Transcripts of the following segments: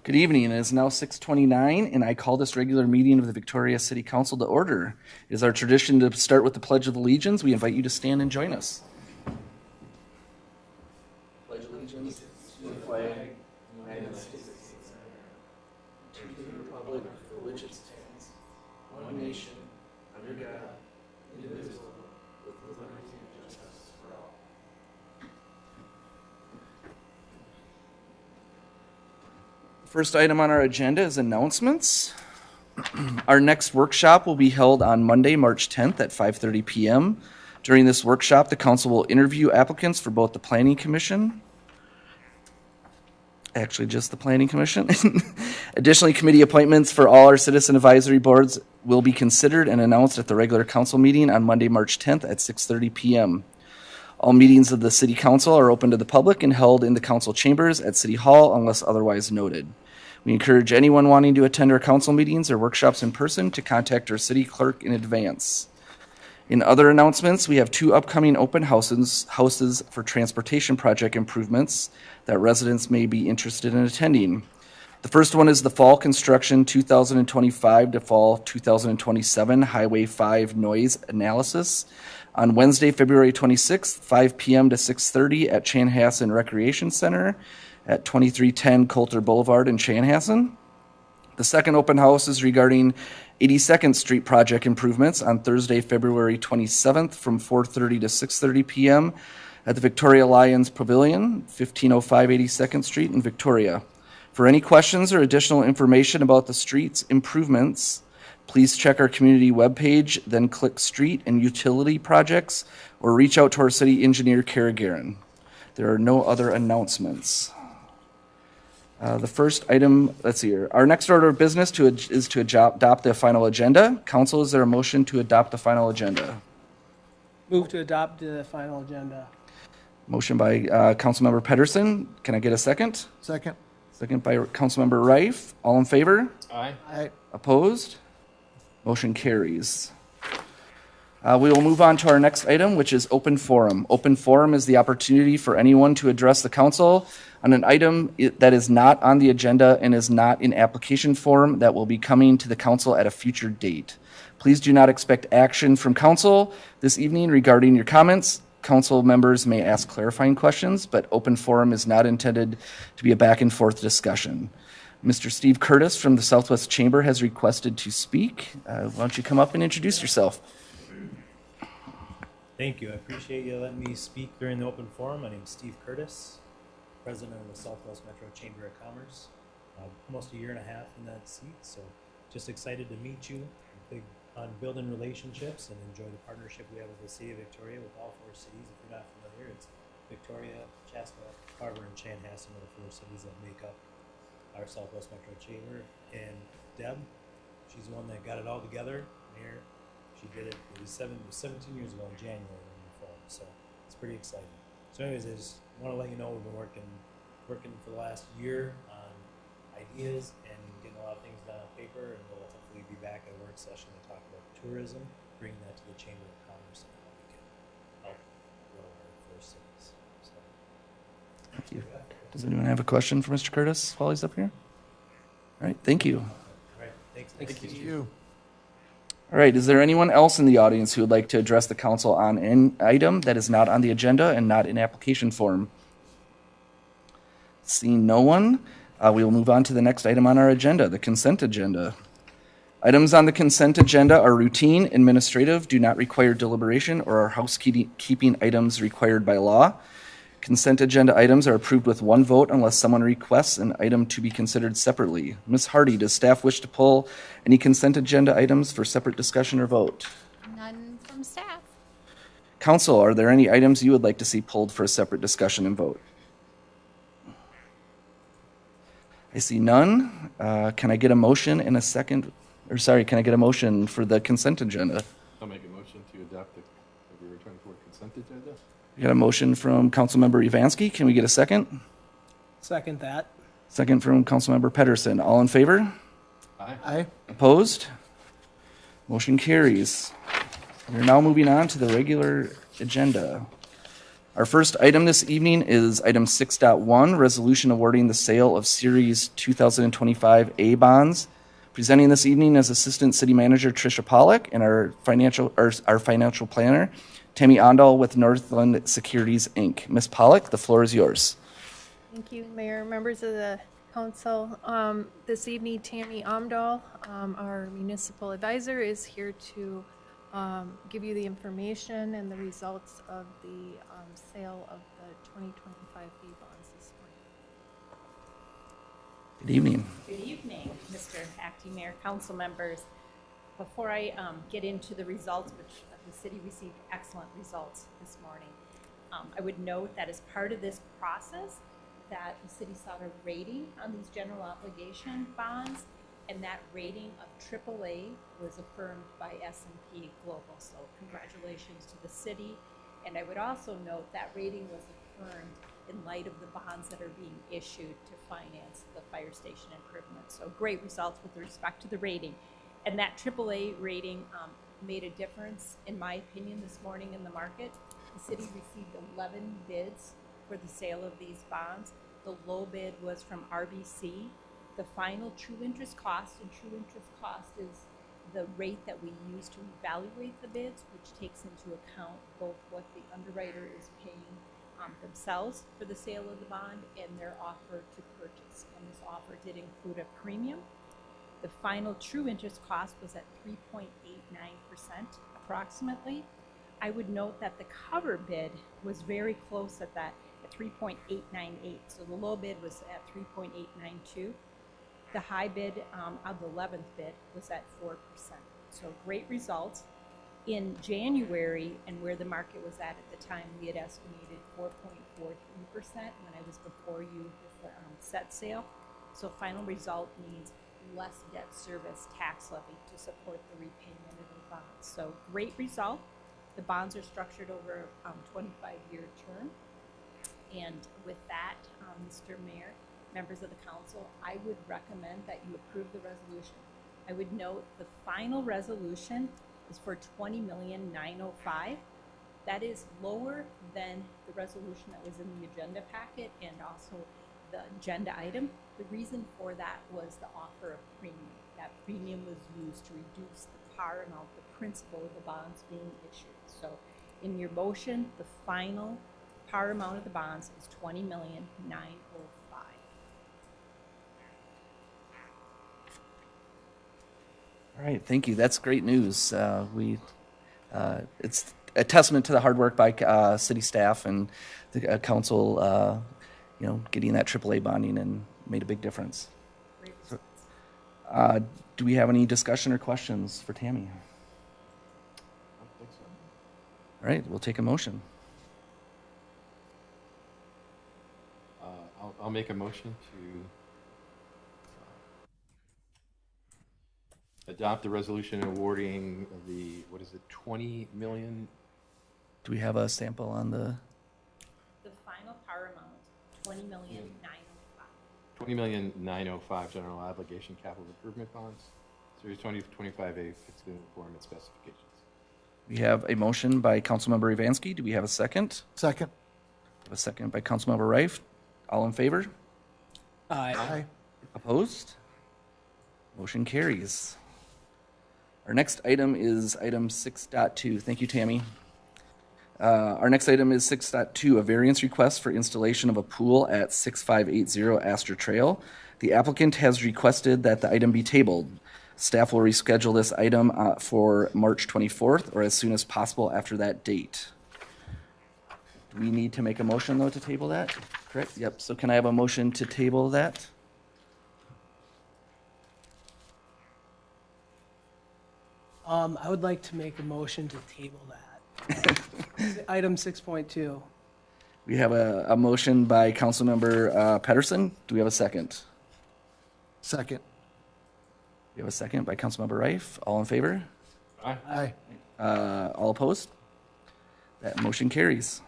Good evening. It is now 6:29, and I call this regular meeting of the Victoria City Council to order. It is our tradition to start with the Pledge of Allegiance. We invite you to stand and join us. Pledge allegiance to the flag of the United States, to the republic for which it stands, one nation, under God, indivisible, with liberty and justice for all. First item on our agenda is announcements. Our next workshop will be held on Monday, March 10th at 5:30 p.m. During this workshop, the council will interview applicants for both the Planning Commission, actually just the Planning Commission. Additionally, committee appointments for all our citizen advisory boards will be considered and announced at the regular council meeting on Monday, March 10th at 6:30 p.m. All meetings of the City Council are open to the public and held in the council chambers at City Hall unless otherwise noted. We encourage anyone wanting to attend our council meetings or workshops in person to contact our city clerk in advance. In other announcements, we have two upcoming open houses for transportation project improvements that residents may be interested in attending. The first one is the Fall Construction 2025 to Fall 2027 Highway 5 Noise Analysis on Wednesday, February 26th, 5 p.m. to 6:30 at Chanhassen Recreation Center at 2310 Coulter Boulevard in Chanhassen. The second open house is regarding 82nd Street project improvements on Thursday, February 27th from 4:30 to 6:30 p.m. at the Victoria Lions Pavilion, 1505 82nd Street in Victoria. For any questions or additional information about the street's improvements, please check our community webpage, then click Street and Utility Projects, or reach out to our city engineer, Yearend. There are no other announcements. The first item, let's see here. Our next order of business is to adopt the final agenda. Council, is there a motion to adopt the final agenda? Move to adopt the final agenda. Motion by Councilmember Pedersen. Can I get a second? Second. Second by Councilmember Rife. All in favor? Aye. Aye. Opposed? Motion carries. We will move on to our next item, which is open forum. Open forum is the opportunity for anyone to address the council on an item that is not on the agenda and is not in application form that will be coming to the council at a future date. Please do not expect action from council this evening regarding your comments. Council members may ask clarifying questions, but open forum is not intended to be a back and forth discussion. Mr. Steve Curtis from the Southwest Chamber has requested to speak. Why don't you come up and introduce yourself? Thank you. I appreciate you letting me speak during the open forum. My name is Steve Curtis, President of the Southwest Metro Chamber of Commerce. Almost a year and a half in that seat, so just excited to meet you. Big on building relationships and enjoy the partnership we have with the City of Victoria with all four cities. If you're not familiar, it's Victoria, Chaska, Carver, and Chanhassen are the four cities that make up our Southwest Metro Chamber. And Deb, she's the one that got it all together here. She did it, it was 17 years ago in January when we formed, so it's pretty exciting. So anyways, I just want to let you know we've been working for the last year on ideas and getting a lot of things done on paper, and we'll hopefully be back at a work session to talk about tourism, bringing that to the Chamber of Commerce and how we can help grow our four cities. So, thank you. Does anyone have a question for Mr. Curtis while he's up here? All right, thank you. all right, thanks. Thank you. All right, is there anyone else in the audience who would like to address the council on an item that is not on the agenda and not in application form? Seeing no one, we will move on to the next item on our agenda, the consent agenda. Items on the consent agenda are routine, administrative, do not require deliberation, or are housekeeping items required by law. Consent agenda items are approved with one vote unless someone requests an item to be considered separately. Ms. Hardy, does staff wish to pull any consent agenda items for separate discussion or vote? None from staff. Council, are there any items you would like to see pulled for a separate discussion and vote? I see none. Can I get a motion in a second? Or sorry, can I get a motion for the consent agenda? I'll make a motion to adopt the February 24th consent agenda. We got a motion from Councilmember Ivansky. Can we get a second? Second that. Second from Councilmember Pedersen. All in favor? Aye. Aye. Opposed? Motion carries. We're now moving on to the regular agenda. Our first item this evening is item 6.1, resolution awarding the sale of Series 2025 A bonds. Presenting this evening is Assistant City Manager Tricia Pollock and our financial planner, Tammy Ondal with Northland Securities, Inc. Ms. Pollock, the floor is yours. Thank you, Mayor, members of the council. This evening, Tammy Ondal, our municipal advisor, is here to give you the information and the results of the sale of the 2025 B bonds this morning. Good evening. Good evening, Mr. Acting Mayor, council members. Before I get into the results, which the city received excellent results this morning, I would note that as part of this process, that the city sought a rating on these general obligation bonds, and that rating of AAA was affirmed by S&P Global. So congratulations to the city. And I would also note that rating was affirmed in light of the bonds that are being issued to finance the fire station improvements. So great results with respect to the rating. And that AAA rating made a difference, in my opinion, this morning in the market. The city received 11 bids for the sale of these bonds. The low bid was from RBC. The final true interest cost, and true interest cost is the rate that we use to evaluate the bids, which takes into account both what the underwriter is paying themselves for the sale of the bond and their offer to purchase. And this offer did include a premium. The final true interest cost was at 3.89% approximately. I would note that the cover bid was very close at that, at 3.898. So the low bid was at 3.892. The high bid of the 11th bid was at 4%. So great results. In January, and where the market was at the time, we had estimated 4.43% when I was before you with the set sale. So final result means less debt service tax levy to support the repayment of the bonds. So great result. The bonds are structured over a 25-year term. And with that, Mr. Mayor, members of the council, I would recommend that you approve the resolution. I would note the final resolution is for $20,905,000. That is lower than the resolution that was in the agenda packet and also the agenda item. The reason for that was the offer of premium. That premium was used to reduce the par amount, the principal of the bonds being issued. So in your motion, the final par amount of the bonds is $20,905,000. All right, thank you. That's great news. It's a testament to the hard work by city staff and the council, getting that AAA bonding and made a big difference. Great results. Do we have any discussion or questions for Tammy? I don't think so. All right, we'll take a motion. I'll make a motion to adopt the resolution awarding the, 20 million? Do we have a sample on the? The final par amount, $20,905,000. 20,905 general obligation capital improvement bonds, Series 2025A, fixed in form and specifications. We have a motion by Councilmember Ivansky. Do we have a second? Second. We have a second by Councilmember Rife. All in favor? Aye. Opposed? Motion carries. Our next item is item 6.2. Thank you, Tammy. Our next item is 6.2, a variance request for installation of a pool at 6580 Astor Trail. The applicant has requested that the item be tabled. Staff will reschedule this item for March 24th or as soon as possible after that date. Do we need to make a motion, though, to table that? Correct? Yep. So can I have a motion to table that? I would like to make a motion to table that. Item 6.2. We have a motion by Councilmember Pedersen. Do we have a second? Second. We have a second by Councilmember Rife. All in favor? Aye. Aye. All opposed? That motion carries.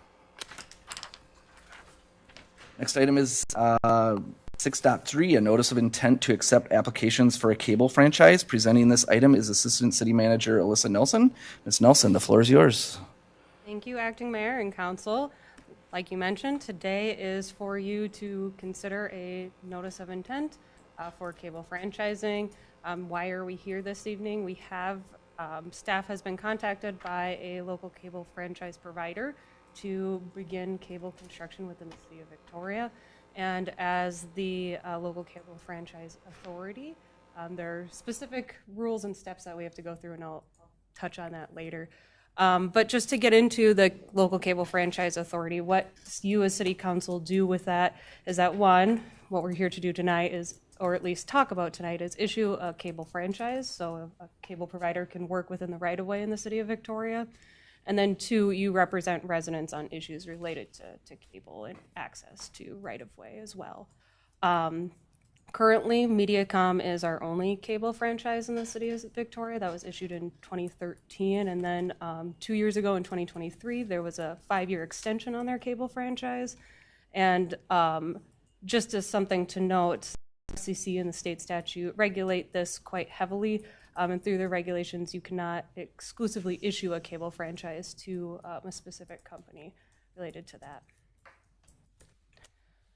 Next item is 6.3, a notice of intent to accept applications for a cable franchise. Presenting this item is Assistant City Manager Alyssa Nelson. Ms. Nelson, the floor is yours. Thank you, Acting Mayor and Council. like you mentioned, today is for you to consider a notice of intent for cable franchising. Why are we here this evening? We have, staff has been contacted by a local cable franchise provider to begin cable construction within the city of Victoria. And as the local cable franchise authority, there are specific rules and steps that we have to go through, and I'll touch on that later. But just to get into the local cable franchise authority, what you as city council do with that is that, one, what we're here to do tonight is, or at least talk about tonight, is issue a cable franchise so a cable provider can work within the right-of-way in the city of Victoria. And then two, you represent residents on issues related to cable and access to right-of-way as well. Currently, Mediacom is our only cable franchise in the city of Victoria. That was issued in 2013, and then 2 years ago in 2023, there was a 5-year extension on their cable franchise. And just as something to note, FCC and the state statute regulate this quite heavily, and through their regulations, you cannot exclusively issue a cable franchise to a specific company related to that.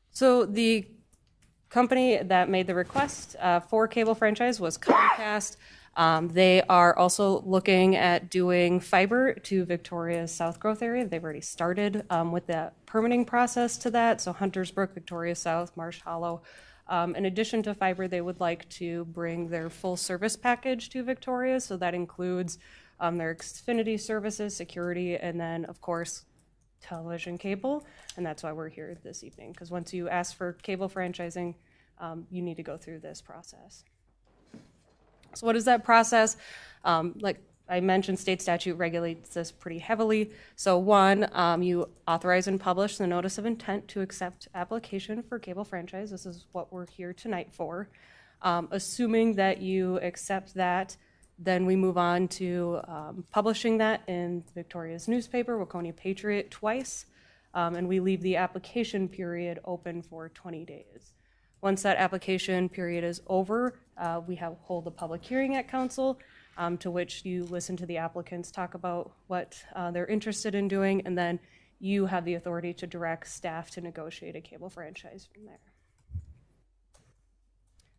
So the company that made the request for cable franchise was Comcast. They are also looking at doing fiber to Victoria's South Growth area. They've already started with the permitting process to that. So Huntersbrook, Victoria South, Marsh Hollow. In addition to fiber, they would like to bring their full service package to Victoria. So that includes their Xfinity services, security, and then, of course, television cable. And that's why we're here this evening, because once you ask for cable franchising, you need to go through this process. So what is that process? Like I mentioned, state statute regulates this pretty heavily. So one, you authorize and publish the notice of intent to accept application for cable franchise. This is what we're here tonight for. Assuming that you accept that, then we move on to publishing that in Victoria's newspaper, Waconia Patriot, twice, and we leave the application period open for 20 days. Once that application period is over, we hold a public hearing at council, to which you listen to the applicants talk about what they're interested in doing, and then you have the authority to direct staff to negotiate a cable franchise from there.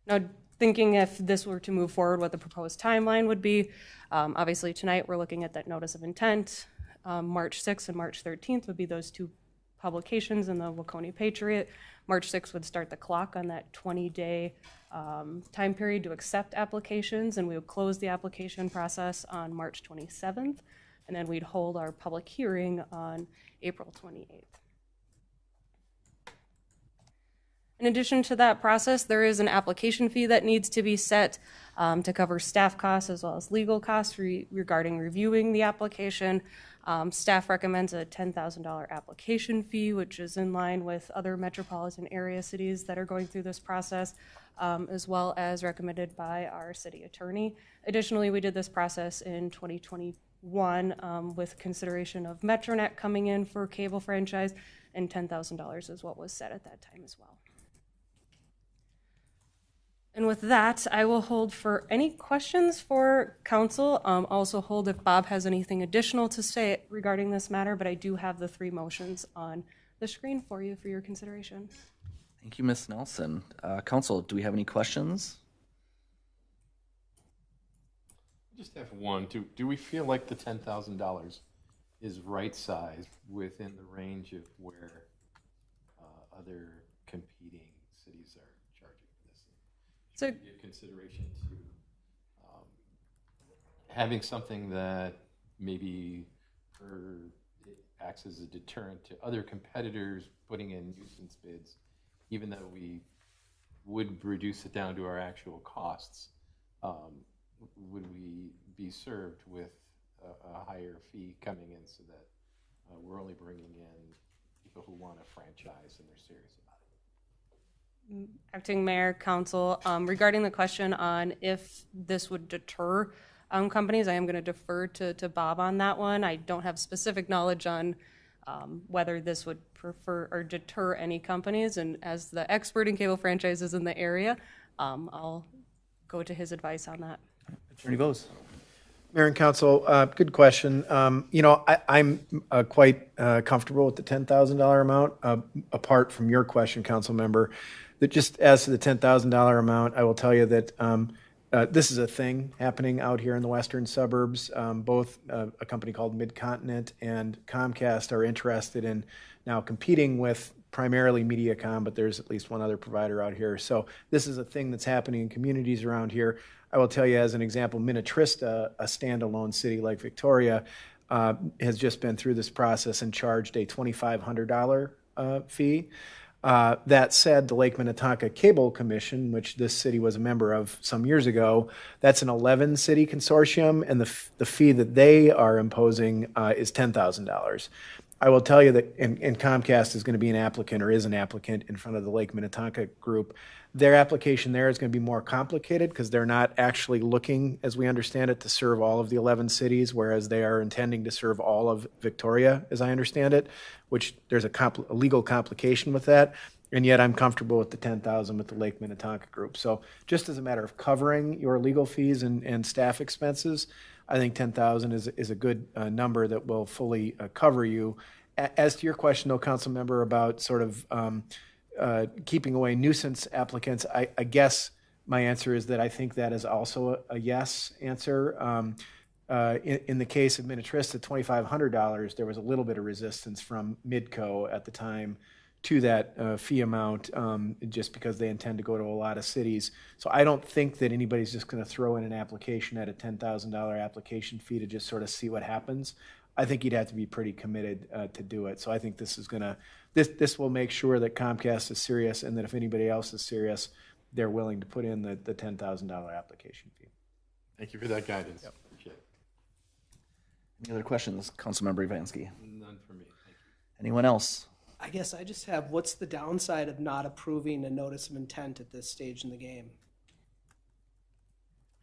Now, thinking if this were to move forward, what the proposed timeline would be, obviously tonight we're looking at that notice of intent. March 6th and March 13th would be those two publications in the Waconia Patriot. March 6th would start the clock on that 20-day time period to accept applications, and we would close the application process on March 27th, and then we'd hold our public hearing on April 28th. In addition to that process, there is an application fee that needs to be set to cover staff costs as well as legal costs regarding reviewing the application. Staff recommends a $10,000 application fee, which is in line with other metropolitan area cities that are going through this process, as well as recommended by our city attorney. Additionally, we did this process in 2021 with consideration of Metronet coming in for cable franchise, and $10,000 is what was set at that time as well. And with that, I will hold for any questions for council. Also hold if Bob has anything additional to say regarding this matter, but I do have the 3 motions on the screen for you for your consideration. Thank you, Ms. Nelson. Council, do we have any questions? I just have one. Do we feel like the $10,000 is right sized within the range of where other competing cities are charging for this? Should we give consideration to having something that maybe acts as a deterrent to other competitors putting in nuisance bids, even though we would reduce it down to our actual costs? Would we be served with a higher fee coming in so that we're only bringing in people who want a franchise and they're serious about it? Acting Mayor, Council, regarding the question on if this would deter companies, I am going to defer to Bob on that one. I don't have specific knowledge on whether this would prefer or deter any companies, and as the expert in cable franchises in the area, I'll go to his advice on that. Attorney Bose. Mayor and Council, good question. I'm quite comfortable with the $10,000 amount. Apart from your question, Council Member, that just as to the $10,000 amount, I will tell you that this is a thing happening out here in the western suburbs. Both a company called Midcontinent and Comcast are interested in now competing with primarily MediaCom, but there's at least one other provider out here. So this is a thing that's happening in communities around here. I will tell you as an example, Minnetrista, a standalone city like Victoria, has just been through this process and charged a $2,500 fee. That said, the Lake Minnetonka Cable Commission, which this city was a member of some years ago, that's an 11-city consortium, and the fee that they are imposing is $10,000. I will tell you that, and Comcast is going to be an applicant or is an applicant in front of the Lake Minnetonka group. Their application there is going to be more complicated because they're not actually looking, as we understand it, to serve all of the 11 cities, whereas they are intending to serve all of Victoria, as I understand it, which there's a legal complication with that. And yet I'm comfortable with the $10,000 with the Lake Minnetonka group. So just as a matter of covering your legal fees and staff expenses, I think $10,000 is a good number that will fully cover you. As to your question, though, Council Member, about sort of keeping away nuisance applicants, I guess my answer is that I think that is also a yes answer. In the case of Minnetrista, $2,500, there was a little bit of resistance from Midco at the time to that fee amount, just because they intend to go to a lot of cities. So I don't think that anybody's just going to throw in an application at a $10,000 application fee to just sort of see what happens. I think you'd have to be pretty committed to do it. So I think this is this will make sure that Comcast is serious, and that if anybody else is serious, they're willing to put in the $10,000 application fee. Thank you for that guidance. Yep. Appreciate it. Any other questions, Councilmember Ivansky? None for me. Thank you. Anyone else? I guess I just have, what's the downside of not approving a notice of intent at this stage in the game?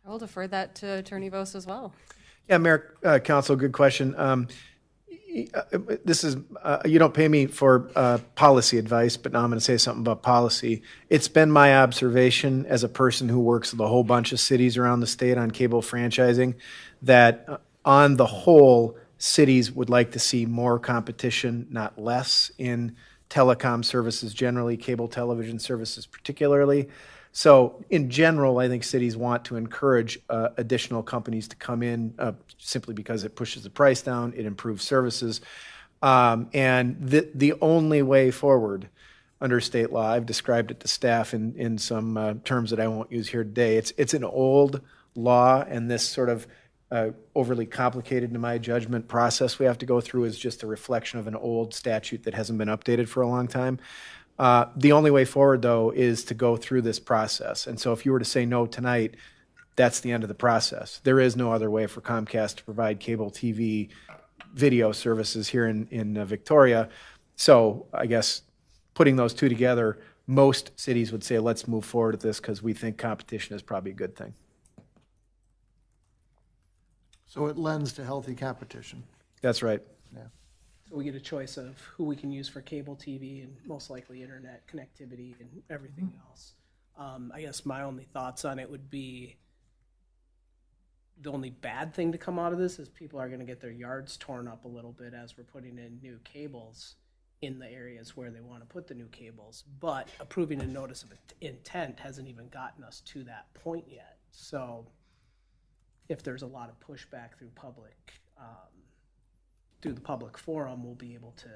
I will defer that to Attorney Vos as well. Yeah, Mayor, Council, good question. This is, you don't pay me for policy advice, but now I'm going to say something about policy. It's been my observation as a person who works with a whole bunch of cities around the state on cable franchising that on the whole, cities would like to see more competition, not less, in telecom services generally, cable television services particularly. So in general, I think cities want to encourage additional companies to come in simply because it pushes the price down, it improves services. And the only way forward under state law, I've described it to staff in some terms that I won't use here today. It's an old law, and this sort of overly complicated, in my judgment, process we have to go through is just a reflection of an old statute that hasn't been updated for a long time. The only way forward, though, is to go through this process. And so if you were to say no tonight, that's the end of the process. There is no other way for Comcast to provide cable TV video services here in Victoria. So I guess putting those two together, most cities would say, let's move forward with this because we think competition is probably a good thing. So it lends to healthy competition. That's right. Yeah. So we get a choice of who we can use for cable TV and most likely internet connectivity and everything else. I guess my only thoughts on it would be the only bad thing to come out of this is people are going to get their yards torn up a little bit as we're putting in new cables in the areas where they want to put the new cables. But approving a notice of intent hasn't even gotten us to that point yet. So if there's a lot of pushback through the public forum, we'll be able to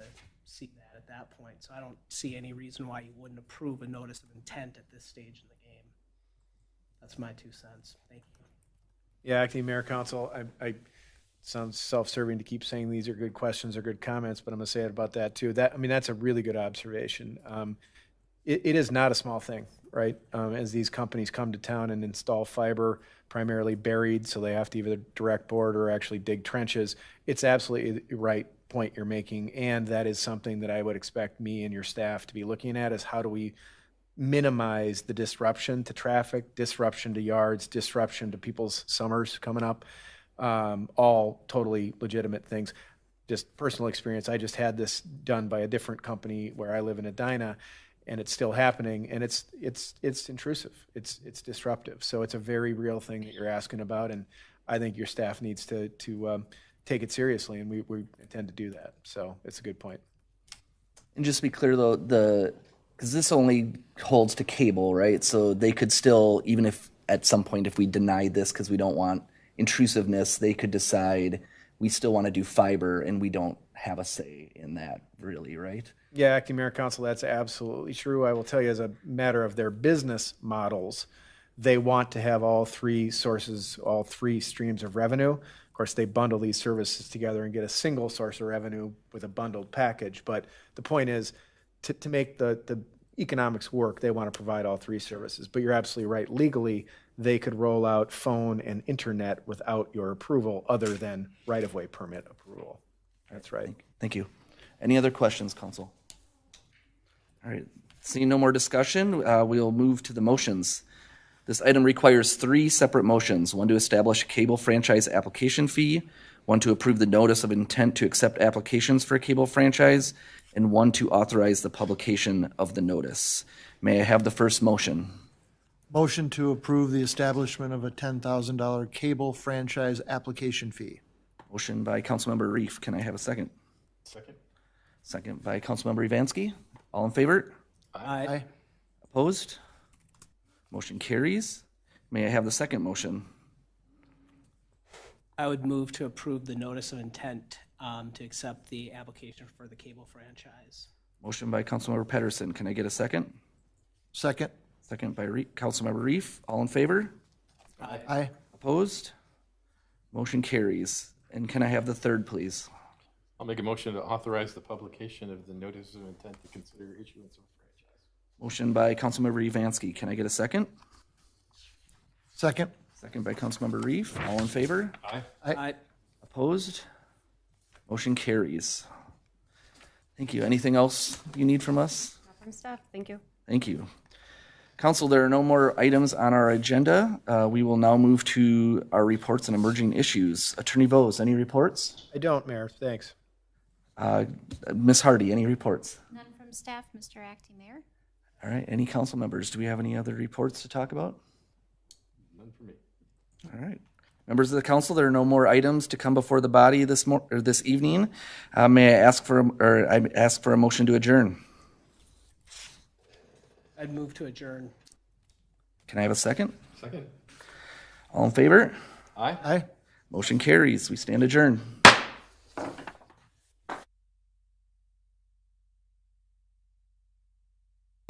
see that at that point. So I don't see any reason why you wouldn't approve a notice of intent at this stage in the game. That's my 2 cents. Thank you. Yeah, acting mayor, council, I sounds self-serving to keep saying these are good questions or good comments, but I'm going to say it about that too. That's a really good observation. It is not a small thing, right? As these companies come to town and install fiber, primarily buried, so they have to either direct board or actually dig trenches. It's absolutely the right point you're making, and that is something that I would expect me and your staff to be looking at, is how do we minimize the disruption to traffic, disruption to yards, disruption to people's summers coming up, all totally legitimate things. Just personal experience, I just had this done by a different company where I live in Edina, and it's still happening, and it's intrusive, it's disruptive. So it's a very real thing that you're asking about, and I think your staff needs to take it seriously, and we intend to do that. So it's a good point. And just to be clear though, because this only holds to cable, right? So they could still, even if at some point if we deny this because we don't want intrusiveness, they could decide we still want to do fiber and we don't have a say in that really, right? Yeah, Acting Mayor Council, that's absolutely true. I will tell you, as a matter of their business models, they want to have all three sources, all three streams of revenue. Of course, they bundle these services together and get a single source of revenue with a bundled package. But the point is, to make the economics work, they want to provide all three services. But you're absolutely right. Legally, they could roll out phone and internet without your approval other than right-of-way permit approval. That's right. Thank you. Any other questions, council? All right, seeing no more discussion, we'll move to the motions. This item requires three separate motions: one to establish a cable franchise application fee, one to approve the notice of intent to accept applications for a cable franchise, and one to authorize the publication of the notice. May I have the first motion? Motion to approve the establishment of a $10,000 cable franchise application fee. Motion by Councilmember Reef. Can I have a second? Second. Second by Councilmember Evansky. All in favor? Aye. Opposed? Motion carries. May I have the second motion? I would move to approve the notice of intent to accept the application for the cable franchise. Motion by Councilmember Pedersen. Can I get a second? Second. Second by Councilmember Reef. All in favor? Aye. Opposed? Motion carries. And can I have the third, please? I'll make a motion to authorize the publication of the notice of intent to consider issuance of a franchise. Motion by Councilmember Evansky. Can I get a second? Second. Second by Councilmember Reef. All in favor? Aye. Aye. Opposed? Motion carries. Thank you. Anything else you need from us? From staff, thank you. Thank you. Council, there are no more items on our agenda. We will now move to our reports and emerging issues. Attorney Vose, any reports? I don't, Mayor. Thanks. Ms. Hardy, any reports? None from staff, Mr. Acting Mayor. All right. Any council members? Do we have any other reports to talk about? None for me. All right. Members of the council, there are no more items to come before the body this evening. May I ask for a motion to adjourn? I'd move to adjourn. Can I have a second? Second. All in favor? Aye. Aye. Motion carries. We stand adjourned.